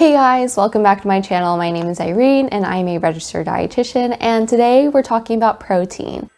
Hey guys, welcome back to my channel. My name is Irene and I'm a registered dietitian, and today we're talking about protein.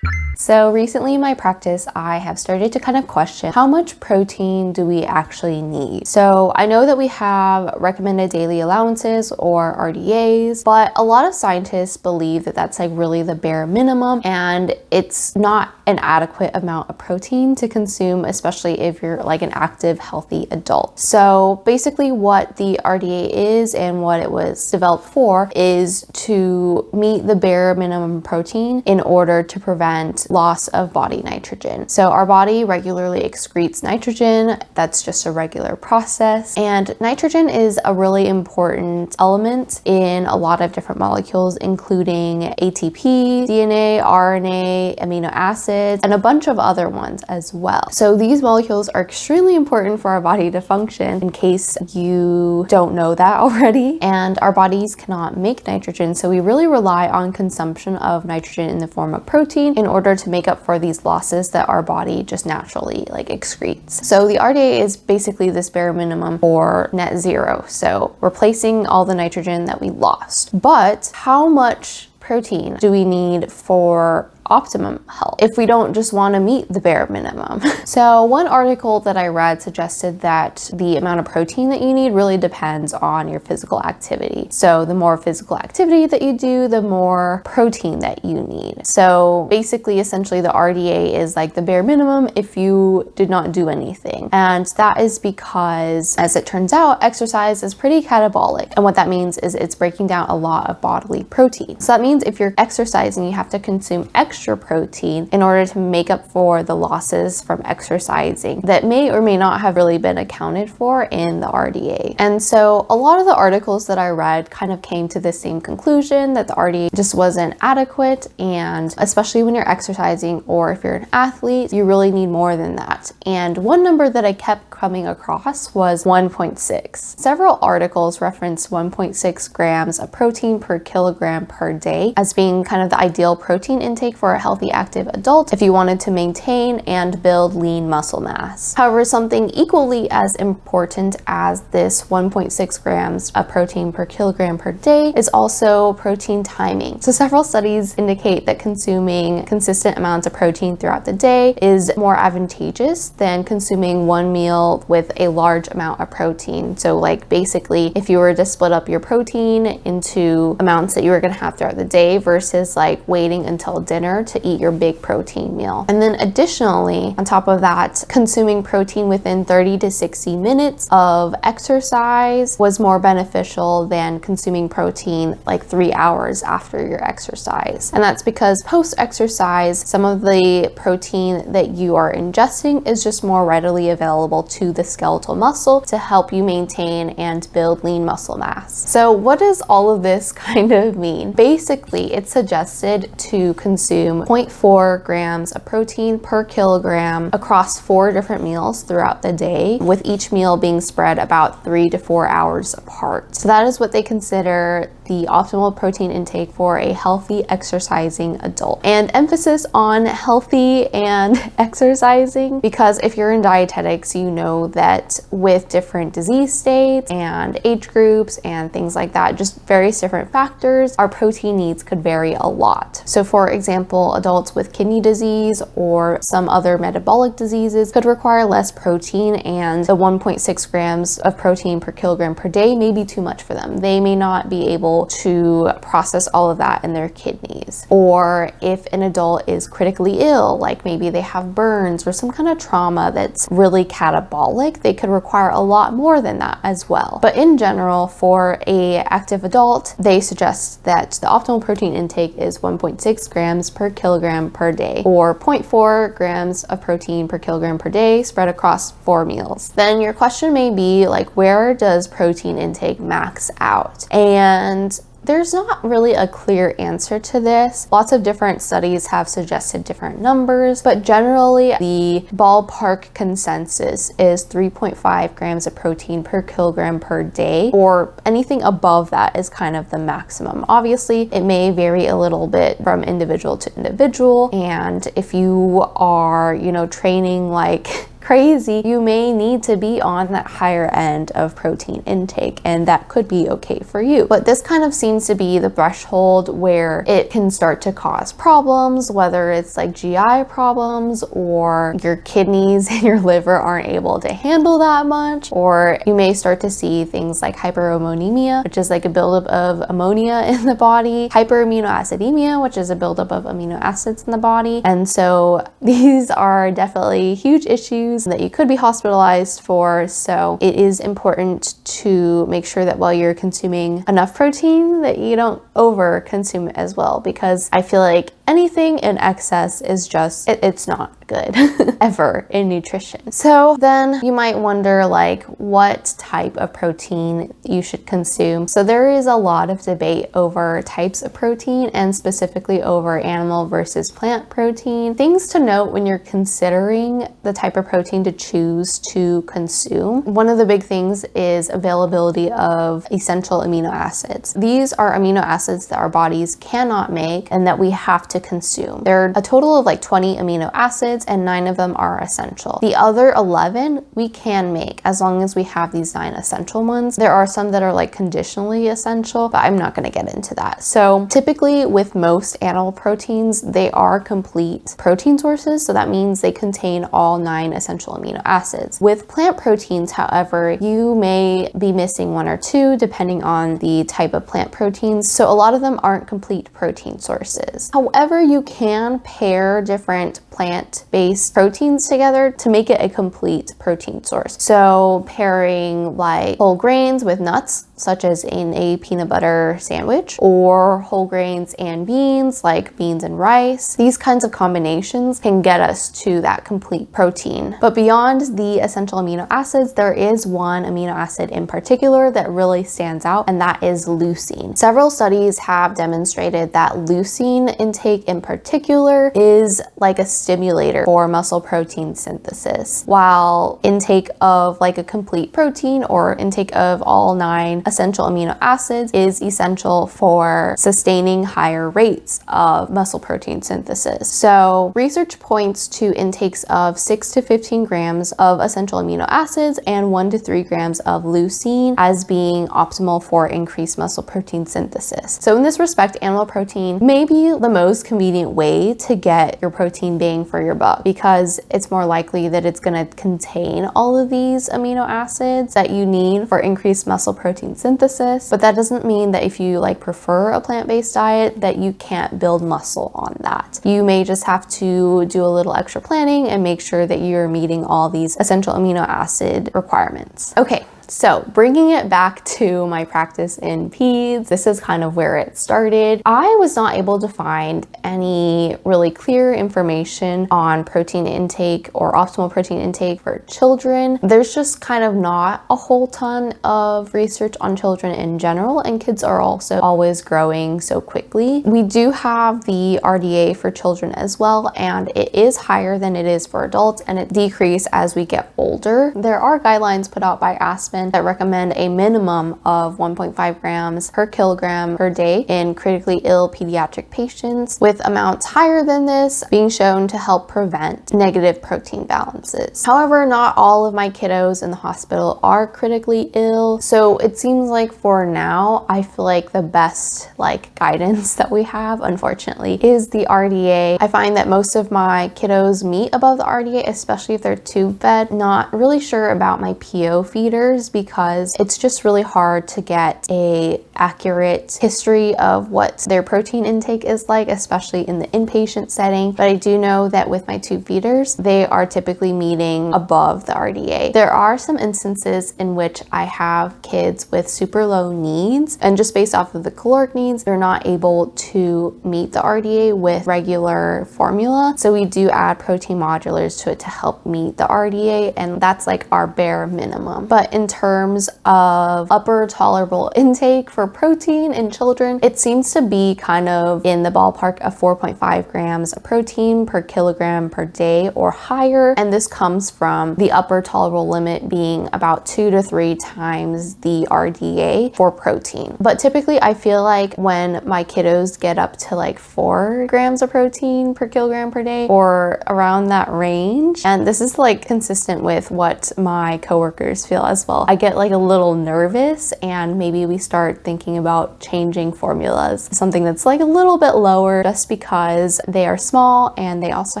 So recently in my practice, I have started to kind of question how much protein do we actually need? So I know that we have recommended daily allowances or RDAs, but a lot of scientists believe that that's like really the bare minimum and it's not an adequate amount of protein to consume, especially if you're like an active, healthy adult. So basically what the RDA is and what it was developed for is to meet the bare minimum protein in order to prevent loss of body nitrogen. So our body regularly excretes nitrogen. That's just a regular process. And nitrogen is a really important element in a lot of different molecules, including ATP, DNA, RNA, amino acids, and a bunch of other ones as well. So these molecules are extremely important for our body to function, in case you don't know that already. And our bodies cannot make nitrogen, so we really rely on consumption of nitrogen in the form of protein in order to make up for these losses that our body just naturally like excretes. So the RDA is basically this bare minimum for net zero, so replacing all the nitrogen that we lost. But how much protein do we need for optimum health if we don't just want to meet the bare minimum? So one article that I read suggested that the amount of protein that you need really depends on your physical activity. So the more physical activity that you do, the more protein that you need. So basically, essentially the RDA is like the bare minimum if you did not do anything. And that is because, as it turns out, exercise is pretty catabolic. And what that means is it's breaking down a lot of bodily protein. So that means if you're exercising, you have to consume extra protein in order to make up for the losses from exercising that may or may not have really been accounted for in the RDA. And so a lot of the articles that I read kind of came to the same conclusion, that the RDA just wasn't adequate, and especially when you're exercising or if you're an athlete, you really need more than that. And one number that I kept coming across was 1.6. Several articles reference 1.6 grams of protein per kilogram per day as being kind of the ideal protein intake for a healthy active adult if you wanted to maintain and build lean muscle mass. However, something equally as important as this 1.6 grams of protein per kilogram per day is also protein timing. So several studies indicate that consuming consistent amounts of protein throughout the day is more advantageous than consuming one meal with a large amount of protein. So like basically, if you were to split up your protein into amounts that you were going to have throughout the day versus like waiting until dinner to eat your big protein meal. And then additionally, on top of that, consuming protein within 30 to 60 minutes of exercise was more beneficial than consuming protein like 3 hours after your exercise. And that's because post-exercise, some of the protein that you are ingesting is just more readily available to the skeletal muscle to help you maintain and build lean muscle mass. So what does all of this kind of mean? Basically, it's suggested to consume 0.4 grams of protein per kilogram across 4 different meals throughout the day, with each meal being spread about 3 to 4 hours apart. So that is what they consider the optimal protein intake for a healthy exercising adult. And emphasis on healthy and exercising, because if you're in dietetics, you know that with different disease states and age groups and things like that, just various different factors, our protein needs could vary a lot. So for example, adults with kidney disease or some other metabolic diseases could require less protein, and the 1.6 grams of protein per kilogram per day may be too much for them. They may not be able to process all of that in their kidneys. Or if an adult is critically ill, like maybe they have burns or some kind of trauma that's really catabolic, they could require a lot more than that as well. But in general, for a active adult, they suggest that the optimal protein intake is 1.6 grams per kilogram per day, or 0.4 grams of protein per kilogram per day spread across 4 meals. Then your question may be like, where does protein intake max out? And there's not really a clear answer to this. Lots of different studies have suggested different numbers, but generally the ballpark consensus is 3.5 grams of protein per kilogram per day, or anything above that is kind of the maximum. Obviously, it may vary a little bit from individual to individual, and if you are, training like crazy, you may need to be on that higher end of protein intake, and that could be okay for you. But this kind of seems to be the threshold where it can start to cause problems, whether it's like GI problems, or your kidneys and your liver aren't able to handle that much, or you may start to see things like hyperammonemia, which is like a buildup of ammonia in the body, hyperaminoacidemia, which is a buildup of amino acids in the body. And so these are definitely huge issues that you could be hospitalized for. So it is important to make sure that while you're consuming enough protein, that you don't over consume it as well, because I feel like anything in excess is just, it's not good ever in nutrition. So then you might wonder like what type of protein you should consume. So there is a lot of debate over types of protein, and specifically over animal versus plant protein. Things to note when you're considering the type of protein to choose to consume. One of the big things is availability of essential amino acids. These are amino acids that our bodies cannot make and that we have to consume. There are a total of like 20 amino acids, and 9 of them are essential. The other 11 we can make as long as we have these 9 essential ones. There are some that are like conditionally essential, but I'm not going to get into that. So typically with most animal proteins, they are complete protein sources. So that means they contain all 9 essential amino acids. With plant proteins, however, you may be missing 1 or 2 depending on the type of plant proteins. So a lot of them aren't complete protein sources. However, you can pair different plant-based proteins together to make it a complete protein source. So pairing like whole grains with nuts, such as in a peanut butter sandwich, or whole grains and beans, like beans and rice. These kinds of combinations can get us to that complete protein. But beyond the essential amino acids, there is one amino acid in particular that really stands out, and that is leucine. Several studies have demonstrated that leucine intake in particular is like a stimulator for muscle protein synthesis, while intake of like a complete protein or intake of all 9 essential amino acids is essential for sustaining higher rates of muscle protein synthesis. So research points to intakes of 6 to 15 grams of essential amino acids and 1 to 3 grams of leucine as being optimal for increased muscle protein synthesis. So in this respect, animal protein may be the most convenient way to get your protein bang for your buck, because it's more likely that it's going to contain all of these amino acids that you need for increased muscle protein synthesis. But that doesn't mean that if you like prefer a plant-based diet that you can't build muscle on that. You may just have to do a little extra planning and make sure that you're meeting all these essential amino acid requirements. Okay. So bringing it back to my practice in peds, this is kind of where it started. I was not able to find any really clear information on protein intake or optimal protein intake for children. There's just kind of not a whole ton of research on children in general, and kids are also always growing so quickly. We do have the RDA for children as well, and it is higher than it is for adults, and it decreases as we get older. There are guidelines put out by Aspen that recommend a minimum of 1.5 grams per kilogram per day in critically ill pediatric patients, with amounts higher than this being shown to help prevent negative protein balances. However, not all of my kiddos in the hospital are critically ill, so it seems like for now, I feel like the best guidance that we have, unfortunately, is the RDA. I find that most of my kiddos meet above the RDA, especially if they're tube fed. Not really sure about my PO feeders, because it's just really hard to get a accurate history of what their protein intake is like, especially in the inpatient setting. But I do know that with my tube feeders, they are typically meeting above the RDA. There are some instances in which I have kids with super low needs, and just based off of the caloric needs, they're not able to meet the RDA with regular formula. So we do add protein modulars to it to help meet the RDA, and that's like our bare minimum. But in terms of upper tolerable intake for protein in children, it seems to be kind of in the ballpark of 4.5 grams of protein per kilogram per day or higher. And this comes from the upper tolerable limit being about 2 to 3 times the RDA for protein. But typically I feel like when my kiddos get up to like 4 grams of protein per kilogram per day or around that range, and this is like consistent with what my coworkers feel as well, I get like a little nervous and maybe we start thinking about changing formulas, something that's like a little bit lower, just because they are small and they also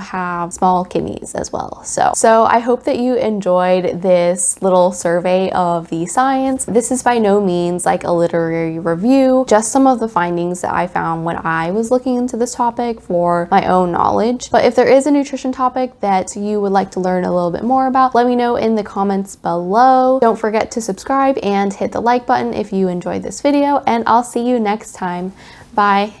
have small kidneys as well. So I hope that you enjoyed this little survey of the science. This is by no means like a literary review, just some of the findings that I found when I was looking into this topic for my own knowledge. But if there is a nutrition topic that you would like to learn a little bit more about, let me know in the comments below. Don't forget to subscribe and hit the like button if you enjoyed this video, and I'll see you next time. Bye.